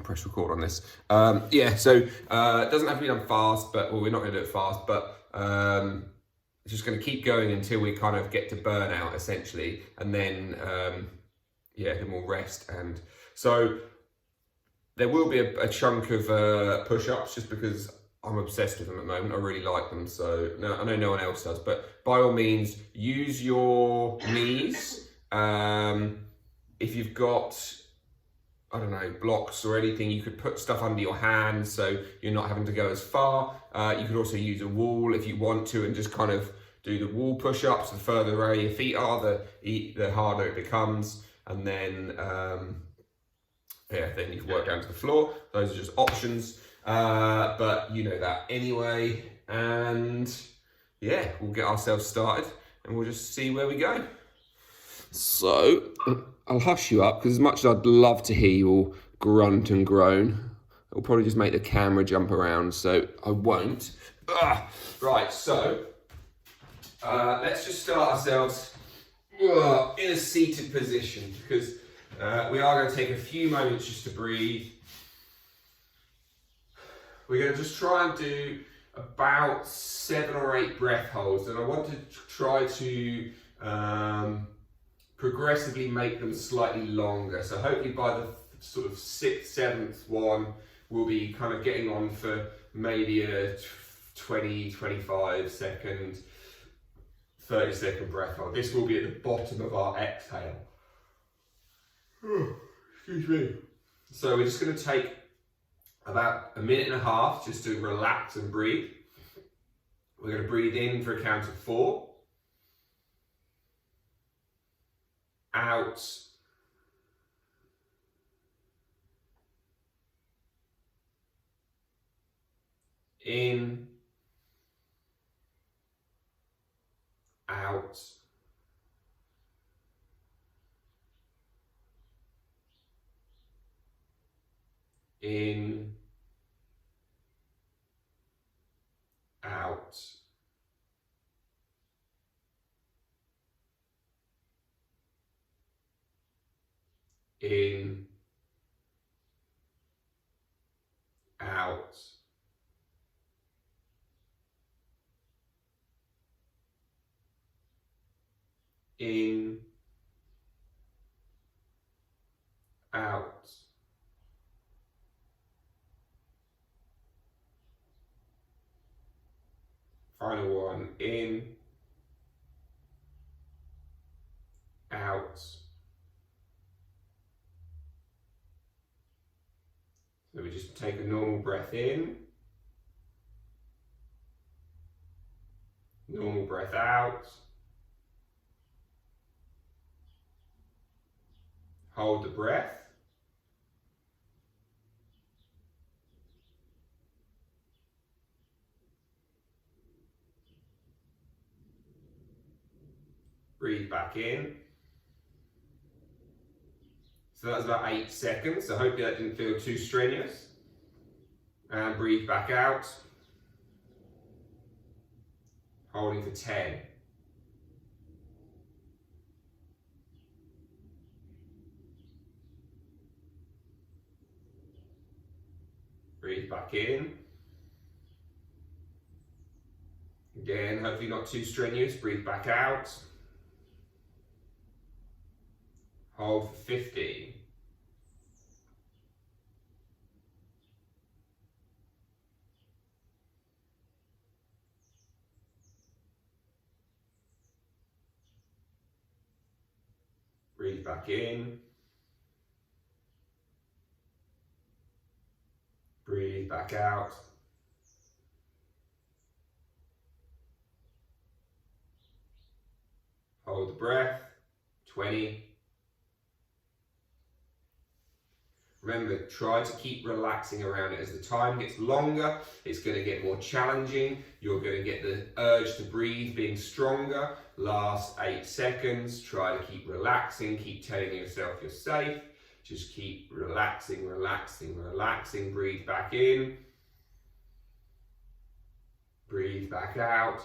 press record on this. Yeah, so it doesn't have to be done fast, but, well, we're not going to do it fast, but just going to keep going until we kind of get to burnout, essentially, and then, yeah, then we'll rest. And so there will be a chunk of push-ups, just because I'm obsessed with them at the moment. I really like them, so no, I know no one else does, but by all means, use your knees. If you've got, I don't know, blocks or anything, you could put stuff under your hands so you're not having to go as far. You could also use a wall if you want to and just kind of do the wall push-ups. The further away your feet are, the harder it becomes. And then, yeah, then you can work down to the floor. Those are just options, but you know that anyway. And yeah, we'll get ourselves started and we'll just see where we go. So I'll hush you up, because as much as I'd love to hear you all grunt and groan, it'll probably just make the camera jump around, so I won't. Right, so let's just start ourselves in a seated position, because we are going to take a few moments just to breathe. We're going to just try and do about 7 or 8 breath holds, and I want to try to progressively make them slightly longer. So hopefully by the sort of 6th, 7th one, we'll be kind of getting on for maybe a 20, 25 second, 30-second breath hold. This will be at the bottom of our exhale. Excuse me. So we're just going to take about 1.5 minutes just to relax and breathe. We're going to breathe in for a count of 4. Out. In. Out. In. Out. In, out, in, out, final one, in, out. So we just take a normal breath in, normal breath out, hold the breath, breathe back in. So that was about 8 seconds, so hopefully that didn't feel too strenuous. And breathe back out. Holding for 10. Breathe back in. Again, hopefully not too strenuous. Breathe back out. Hold for 15. Breathe back in. Breathe back out. Hold the breath. 20. Remember, try to keep relaxing around it. As the time gets longer, it's going to get more challenging. You're going to get the urge to breathe being stronger. Last 8 seconds, try to keep relaxing, keep telling yourself you're safe. Just keep relaxing, relaxing, relaxing. Breathe back in. Breathe back out.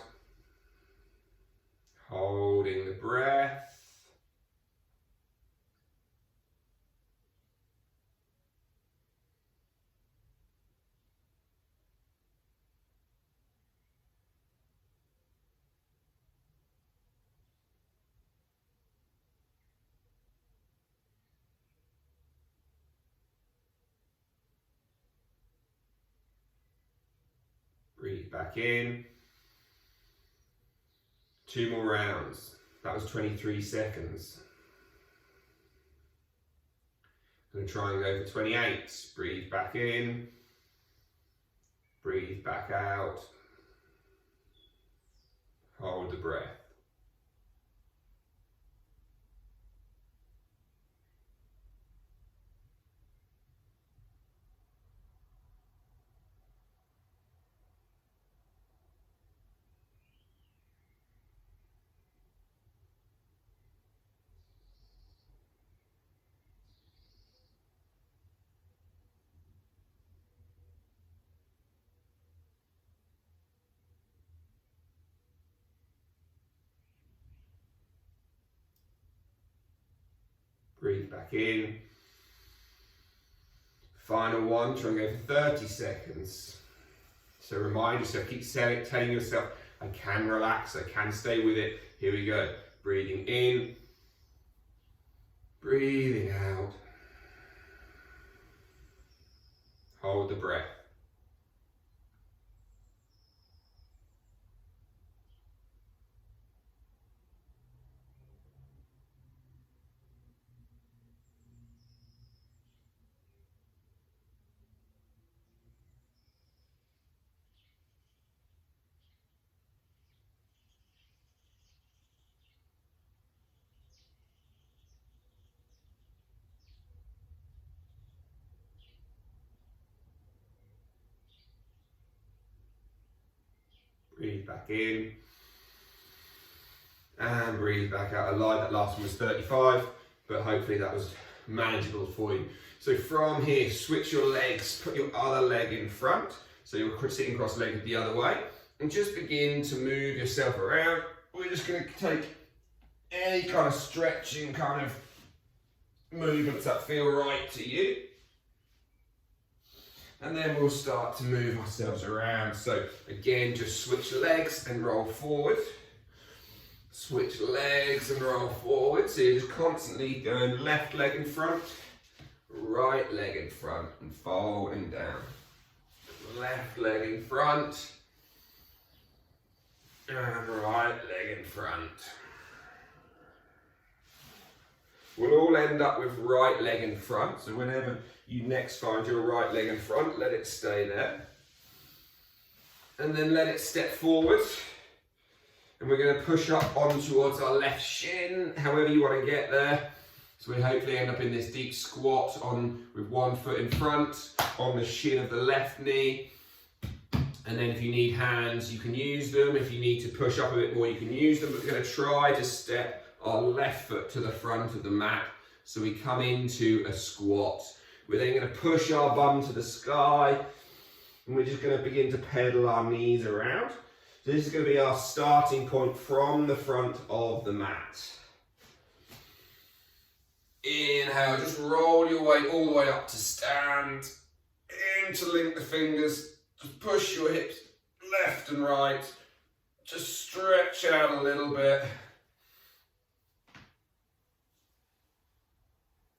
Holding the breath. Breathe back in. 2 more rounds. That was 23 seconds. I'm going to try and go for 28. Breathe back in. Breathe back out. Hold the breath. Breathe back in. Final one, try and go for 30 seconds. So remind yourself, keep telling yourself, I can relax, I can stay with it. Here we go. Breathing in, breathing out. Hold the breath. Breathe back in. And breathe back out. I lied, that last one was 35, but hopefully that was manageable for you. So from here, switch your legs, put your other leg in front. So you're sitting cross-legged the other way. And just begin to move yourself around. We're just going to take any kind of stretching kind of movements that feel right to you. And then we'll start to move ourselves around. So again, just switch legs and roll forward. Switch legs and roll forward. So you're just constantly going left leg in front, right leg in front, and folding down. Left leg in front, and right leg in front. We'll all end up with right leg in front. So whenever you next find your right leg in front, let it stay there. And then let it step forward. And we're going to push up on towards our left shin, however you want to get there. So we hopefully end up in this deep squat with one foot in front, on the shin of the left knee. And then if you need hands, you can use them. If you need to push up a bit more, you can use them. But we're going to try to step our left foot to the front of the mat. So we come into a squat. We're then going to push our bum to the sky. And we're just going to begin to pedal our knees around. So this is going to be our starting point from the front of the mat. Inhale, just roll your way all the way up to stand. Interlink the fingers. Just push your hips left and right. Just stretch out a little bit.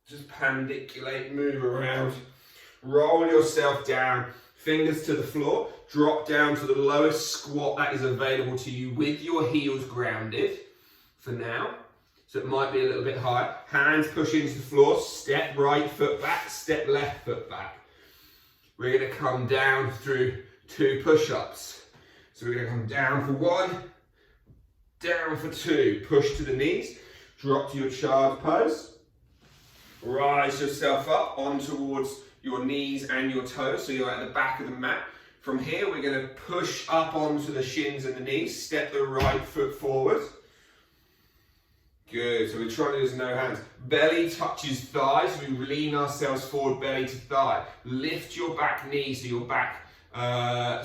Just pandiculate, move around. Roll yourself down, fingers to the floor. Drop down to the lowest squat that is available to you with your heels grounded for now. So it might be a little bit higher. Hands push into the floor, step right foot back, step left foot back. We're going to come down through 2 push-ups. So we're going to come down for 1, down for 2. Push to the knees, drop to your child's pose. Rise yourself up on towards your knees and your toes, so you're at the back of the mat. From here, we're going to push up onto the shins and the knees, step the right foot forward. Good, so we're trying to use no hands. Belly touches thigh, so we lean ourselves forward, belly to thigh. Lift your back knee, so your back,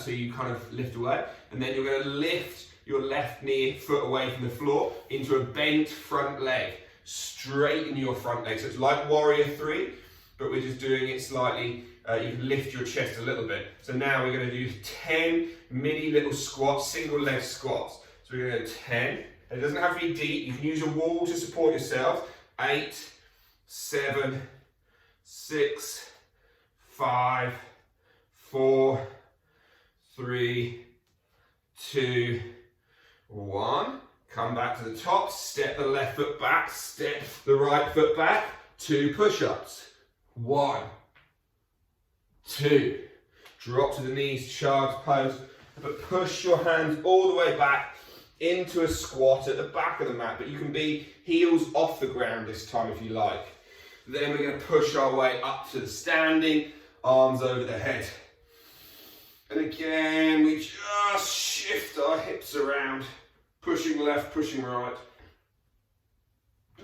so you kind of lift away. And then you're going to lift your left knee, foot away from the floor, into a bent front leg. Straighten your front leg. So it's like Warrior 3, but we're just doing it slightly, you can lift your chest a little bit. So now we're going to do 10 mini little squats, single leg squats. So we're going to go 10. It doesn't have to be deep. You can use a wall to support yourself. 8, 7, 6, 5, 4, 3, 2, 1. Come back to the top, step the left foot back, step the right foot back, 2 push-ups. 1, 2. Drop to the knees, child's pose, but push your hands all the way back into a squat at the back of the mat, but you can be heels off the ground this time if you like. Then we're going to push our way up to the standing, arms over the head. And again, we just shift our hips around, pushing left, pushing right.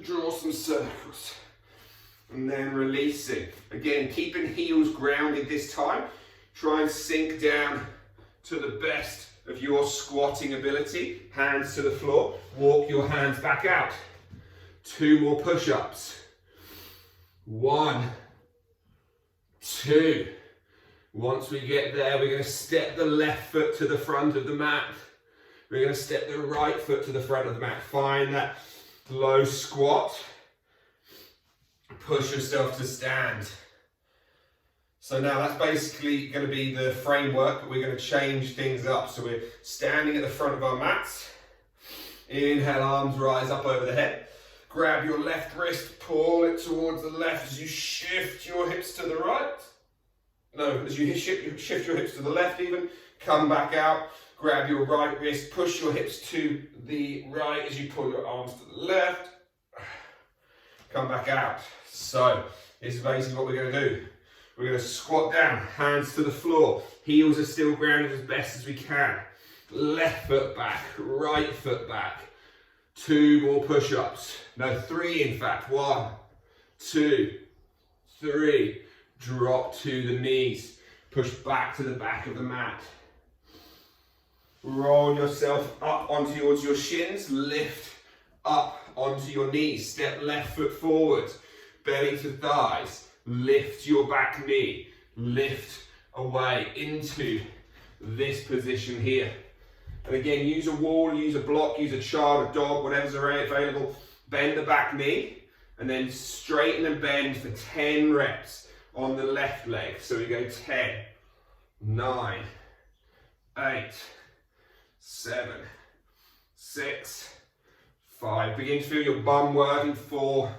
Draw some circles. And then releasing. Again, keeping heels grounded this time. Try and sink down to the best of your squatting ability. Hands to the floor. Walk your hands back out. 2 more push-ups. 1, 2. Once we get there, we're going to step the left foot to the front of the mat. We're going to step the right foot to the front of the mat. Find that low squat. Push yourself to stand. So now that's basically going to be the framework, but we're going to change things up. So we're standing at the front of our mats. Inhale, arms rise up over the head. Grab your left wrist, pull it towards the left as you shift your hips to the right. No, as you shift your hips to the left even. Come back out. Grab your right wrist, push your hips to the right as you pull your arms to the left. Come back out. So, this is basically what we're going to do. We're going to squat down, hands to the floor. Heels are still grounded as best as we can. Left foot back, right foot back. 2 more push-ups. No, 3 in fact. 1, 2, 3. Drop to the knees. Push back to the back of the mat. Roll yourself up onto towards your shins. Lift up onto your knees. Step left foot forward. Belly to thighs. Lift your back knee. Lift away into this position here. And again, use a wall, use a block, use a child, a dog, whatever's available. Bend the back knee and then straighten and bend for 10 reps on the left leg. So we go 10, 9, 8, 7, 6, 5. Begin to feel your bum working. 4,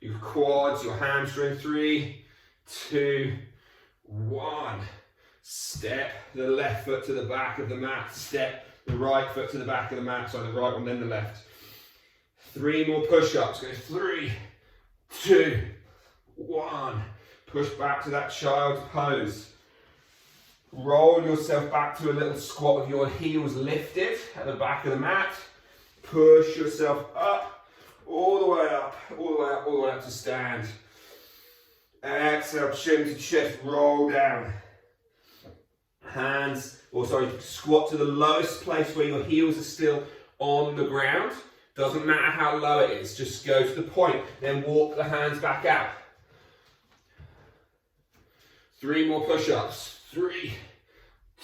your quads, your hamstring. 3, 2, 1. Step the left foot to the back of the mat. Step the right foot to the back of the mat. So the right one, then the left. 3 more push-ups. Go 3, 2, 1. Push back to that child's pose. Roll yourself back to a little squat with your heels lifted at the back of the mat. Push yourself up, all the way up, all the way up, all the way up to stand. Exhale, chin to chest, roll down. Squat to the lowest place where your heels are still on the ground. Doesn't matter how low it is, just go to the point, then walk the hands back out. 3 more push-ups. 3,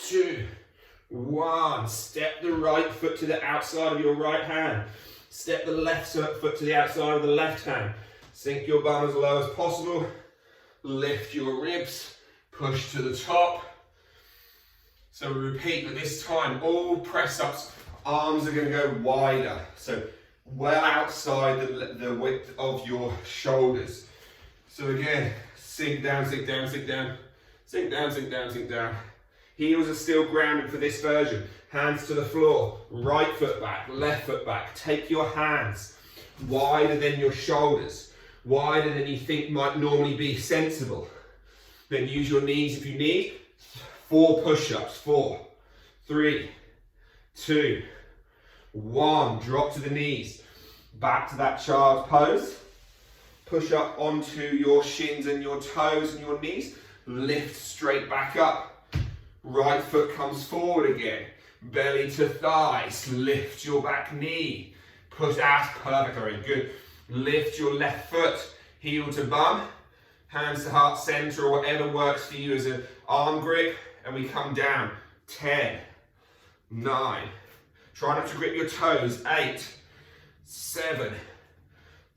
2, 1. Step the right foot to the outside of your right hand. Step the left foot to the outside of the left hand. Sink your bum as low as possible. Lift your ribs. Push to the top. So we repeat, but this time all press-ups, arms are going to go wider. So well outside the width of your shoulders. So again, sink down, sink down, sink down. Sink down, sink down, sink down. Heels are still grounded for this version. Hands to the floor. Right foot back, left foot back. Take your hands wider than your shoulders. Wider than you think might normally be sensible. Then use your knees if you need. 4 push-ups. 4, 3, 2, 1. Drop to the knees. Back to that child's pose. Push up onto your shins and your toes and your knees. Lift straight back up. Right foot comes forward again. Belly to thighs. Lift your back knee. Push out. Perfect. Very good. Lift your left foot. Heel to bum. Hands to heart center or whatever works for you as an arm grip. And we come down. 10, 9. Try not to grip your toes. 8, 7,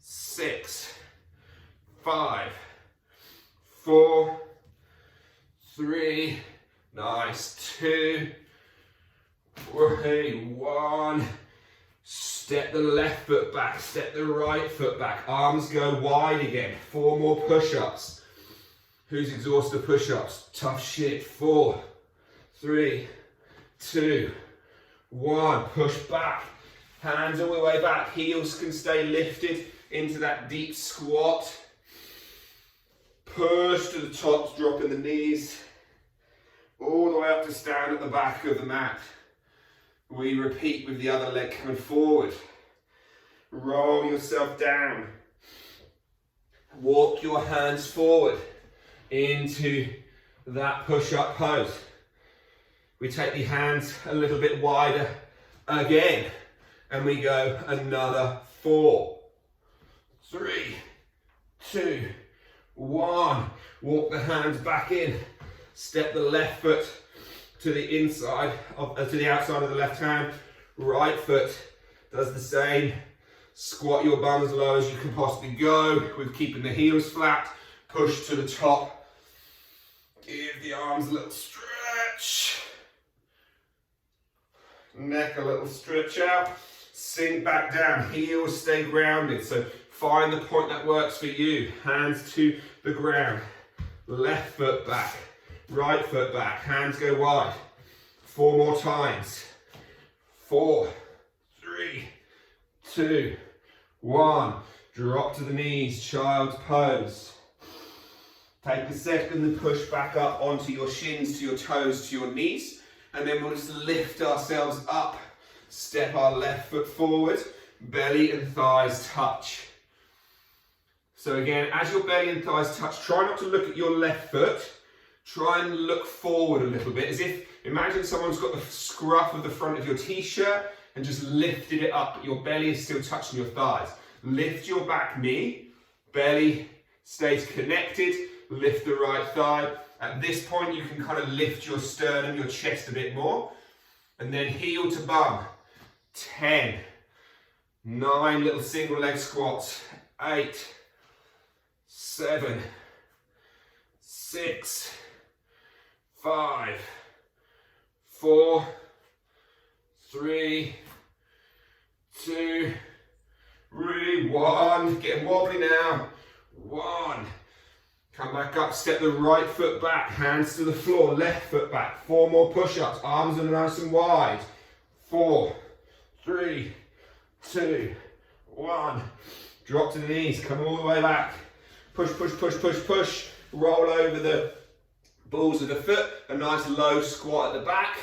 6, 5, 4, 3, nice, 2, 3, 1. Step the left foot back, step the right foot back. Arms go wide again. 4 more push-ups. Who's exhausted push-ups? Tough shit. 4, 3, 2, 1. Push back. Hands all the way back. Heels can stay lifted into that deep squat. Push to the tops, dropping the knees. All the way up to stand at the back of the mat. We repeat with the other leg coming forward. Roll yourself down. Walk your hands forward into that push-up pose. We take the hands a little bit wider again. And we go another 4, 3, 2, 1. Walk the hands back in. Step the left foot to the inside, to the outside of the left hand. Right foot does the same. Squat your bum as low as you can possibly go with keeping the heels flat. Push to the top. Give the arms a little stretch. Neck a little stretch out. Sink back down. Heels stay grounded. So find the point that works for you. Hands to the ground. Left foot back. Right foot back. Hands go wide. 4 more times. 4, 3, 2, 1. Drop to the knees. Child's pose. Take a second and push back up onto your shins, to your toes, to your knees. And then we'll just lift ourselves up. Step our left foot forward. Belly and thighs touch. So again, as your belly and thighs touch, try not to look at your left foot. Try and look forward a little bit, as if, imagine someone's got the scruff of the front of your t-shirt and just lifted it up, but your belly is still touching your thighs. Lift your back knee, belly stays connected, lift the right thigh. At this point, you can kind of lift your sternum, your chest a bit more, and then heel to bum. 10, 9 little single leg squats, 8, 7, 6, 5, 4, 3, 2, 1. Getting wobbly now. 1. Come back up, step the right foot back, hands to the floor, left foot back. 4 more push-ups, arms are nice and wide. 4, 3, 2, 1. Drop to the knees, come all the way back. Push, push, push, push, push. Roll over the balls of the foot, a nice low squat at the back.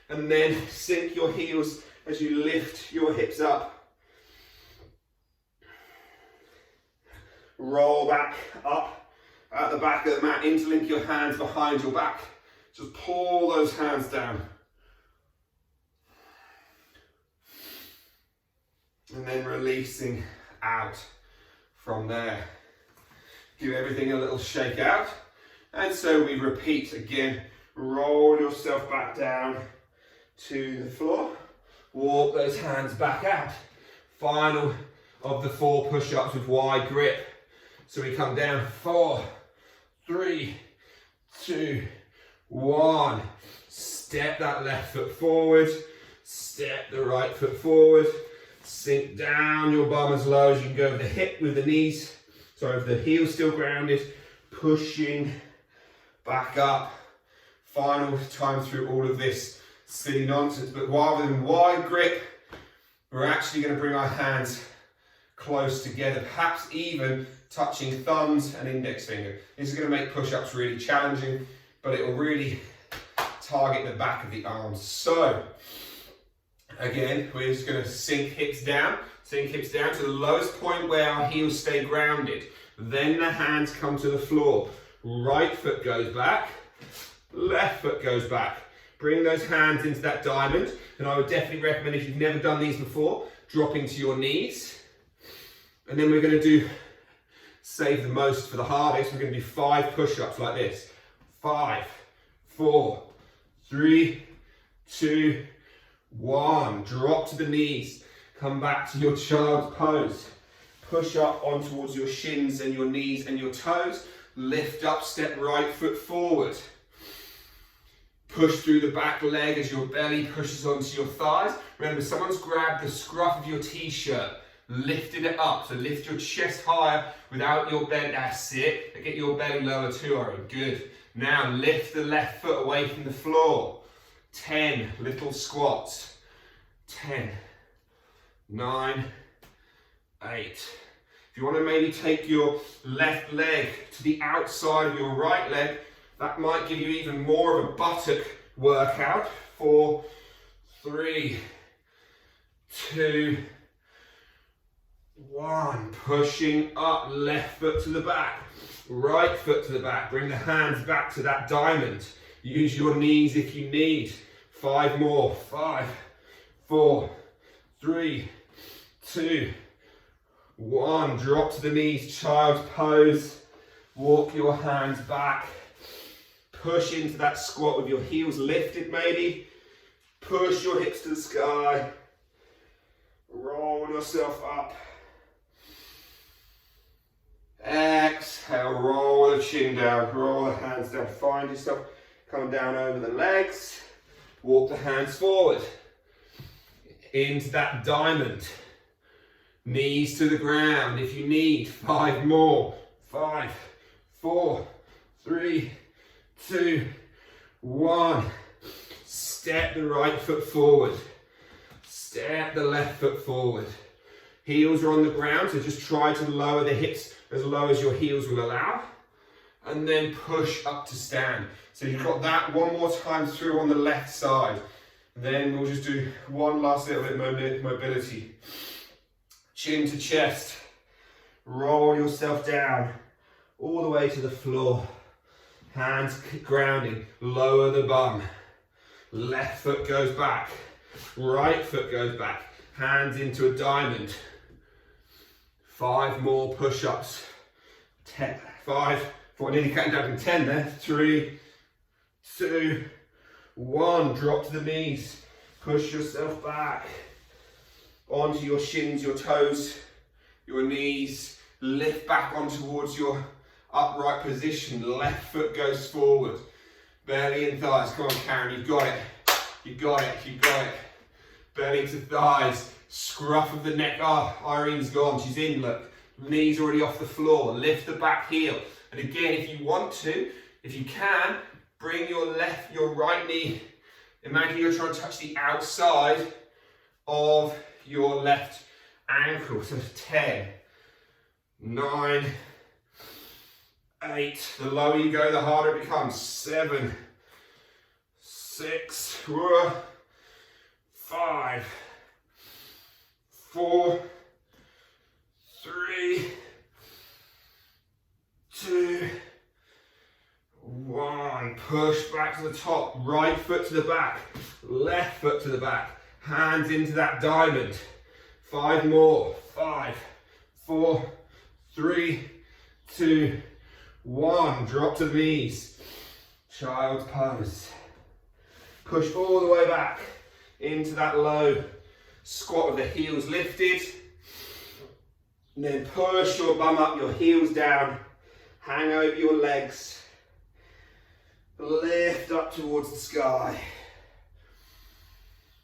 And then sink your heels as you lift your hips up. Roll back up at the back of the mat, interlink your hands behind your back. Just pull those hands down. And then releasing out from there. Give everything a little shake out. And so we repeat again. Roll yourself back down to the floor. Walk those hands back out. Final of the 4 push-ups with wide grip. So we come down. 4, 3, 2, 1. Step that left foot forward. Step the right foot forward. Sink down your bum as low as you can go with the hip, with the knees. Sorry, with the heels still grounded. Pushing back up. Final time through all of this silly nonsense. But rather than wide grip, we're actually going to bring our hands close together, perhaps even touching thumbs and index finger. This is going to make push-ups really challenging, but it will really target the back of the arms. So, again, we're just going to sink hips down to the lowest point where our heels stay grounded. Then the hands come to the floor. Right foot goes back, left foot goes back. Bring those hands into that diamond, and I would definitely recommend, if you've never done these before, dropping to your knees. And then we're going to do, save the most for the hardest, we're going to do 5 push-ups like this. 5, 4, 3, 2, 1. Drop to the knees. Come back to your child's pose. Push up on towards your shins and your knees and your toes. Lift up, step right foot forward. Push through the back leg as your belly pushes onto your thighs. Remember, someone's grabbed the scruff of your t-shirt, lifted it up. So lift your chest higher without your belly. That's it. And get your belly lower too, Aaron. Good. Now lift the left foot away from the floor. 10 little squats. 10, 9, 8. If you want to maybe take your left leg to the outside of your right leg, that might give you even more of a buttock workout. 4, 3, 2, 1. Pushing up, left foot to the back, right foot to the back. Bring the hands back to that diamond. Use your knees if you need. 5 more. 5, 4, 3, 2, 1. Drop to the knees, child's pose. Walk your hands back. Push into that squat with your heels lifted maybe. Push your hips to the sky. Roll yourself up. Exhale, roll the chin down, roll the hands down. Find yourself coming down over the legs. Walk the hands forward. Into that diamond. Knees to the ground if you need. 5 more. 5, 4, 3, 2, 1. Step the right foot forward. Step the left foot forward. Heels are on the ground, so just try to lower the hips as low as your heels will allow. And then push up to stand. So you've got that one more time through on the left side. Then we'll just do one last little bit of mobility. Chin to chest. Roll yourself down all the way to the floor. Hands grounding, lower the bum. Left foot goes back, right foot goes back. Hands into a diamond. 5 more push-ups. 10, 5, 4, nearly counting down to 10 there. 3, 2, 1. Drop to the knees. Push yourself back. Onto your shins, your toes, your knees. Lift back on towards your upright position. Left foot goes forward. Belly and thighs. Come on, Karen, you've got it. You got it, you got it. Belly to thighs. Scruff of the neck. Oh, Irene's gone. She's in, look. Knees already off the floor. Lift the back heel. And again, if you want to, if you can, bring your right knee. Imagine you're trying to touch the outside of your left ankle. So 10, 9, 8. The lower you go, the harder it becomes. 7, 6, 5, 4, 3, 2, 1. Push back to the top. Right foot to the back. Left foot to the back. Hands into that diamond. 5 more. 5, 4, 3, 2, 1. Drop to the knees. Child's pose. Push all the way back into that low squat with the heels lifted. And then push your bum up, your heels down. Hang over your legs. Lift up towards the sky.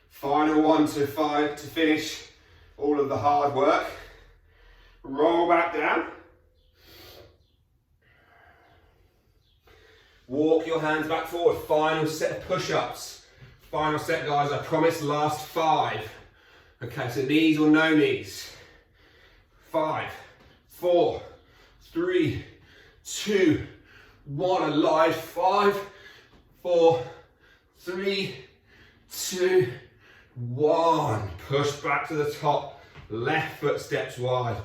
Final 1 to 5 to finish all of the hard work. Roll back down. Walk your hands back forward. Final set of push-ups. Final set, guys. I promise last 5. Okay, so knees or no knees. 5, 4, 3, 2, 1. Alive. 5, 4, 3, 2, 1. Push back to the top. Left foot steps wide.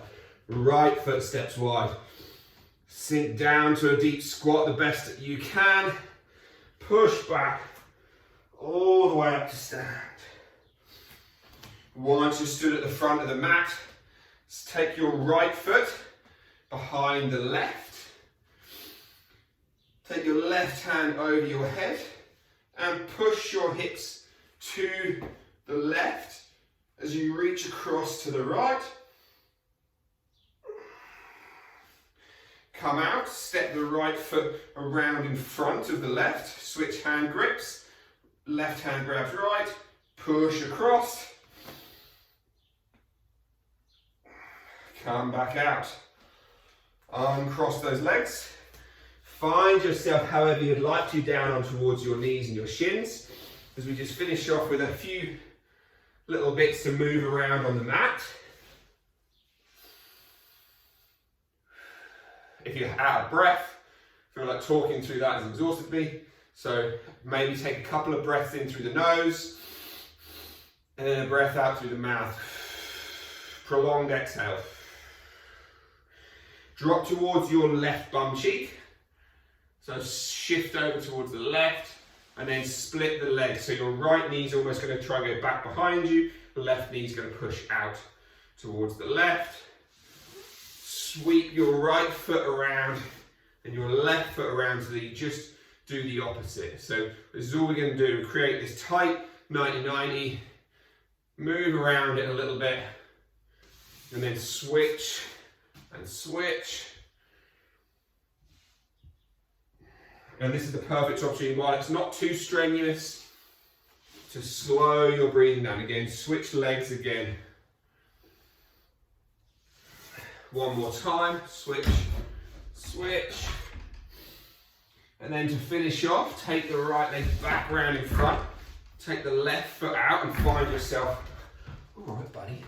Right foot steps wide. Sink down to a deep squat the best that you can. Push back all the way up to stand. Once you're stood at the front of the mat, take your right foot behind the left. Take your left hand over your head and push your hips to the left as you reach across to the right. Come out, step the right foot around in front of the left, switch hand grips, left hand grabs right, push across, come back out, uncross those legs, find yourself however you'd like to down on towards your knees and your shins, as we just finish off with a few little bits to move around on the mat. If you're out of breath, feel like talking through that has exhausted me, so maybe take a couple of breaths in through the nose and then a breath out through the mouth. Prolonged exhale. Drop towards your left bum cheek, so shift over towards the left and then split the leg, so your right knee's almost going to try and go back behind you, the left knee's going to push out towards the left. Sweep your right foot around and your left foot around so that you just do the opposite. So this is all we're going to do, create this tight 90-90, move around it a little bit, and then switch and switch. And this is the perfect opportunity, while it's not too strenuous, to slow your breathing down. Again, switch legs again. One more time, switch, switch. And then to finish off, take the right leg back round in front, take the left foot out and find yourself, all right buddy,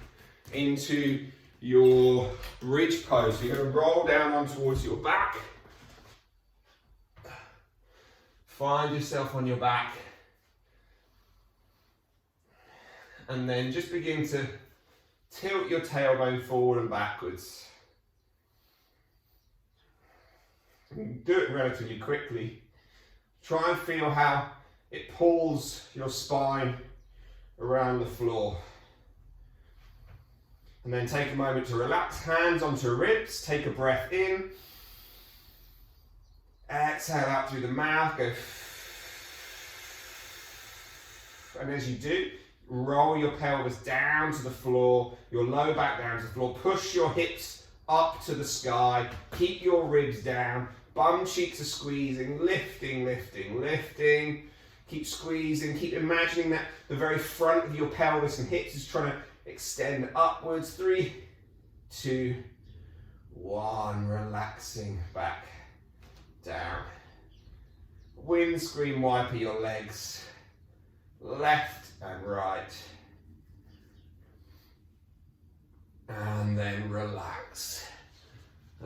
into your bridge pose. So you're going to roll down on towards your back, find yourself on your back, and then just begin to tilt your tailbone forward and backwards. You can do it relatively quickly. Try and feel how it pulls your spine around the floor. And then take a moment to relax, hands onto ribs, take a breath in. Exhale out through the mouth, go. And as you do, roll your pelvis down to the floor, your low back down to the floor, push your hips up to the sky, keep your ribs down, bum cheeks are squeezing, lifting, lifting, lifting, keep squeezing, keep imagining that the very front of your pelvis and hips is trying to extend upwards. 3, 2, 1, relaxing back, down. Windscreen wiper your legs, left and right. And then relax.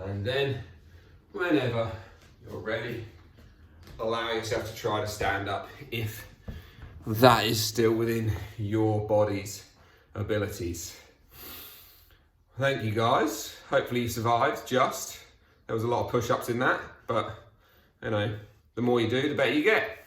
And then, whenever you're ready, allow yourself to try to stand up if that is still within your body's abilities. Thank you guys. Hopefully you survived. There was a lot of push-ups in that, but you know, the more you do, the better you get.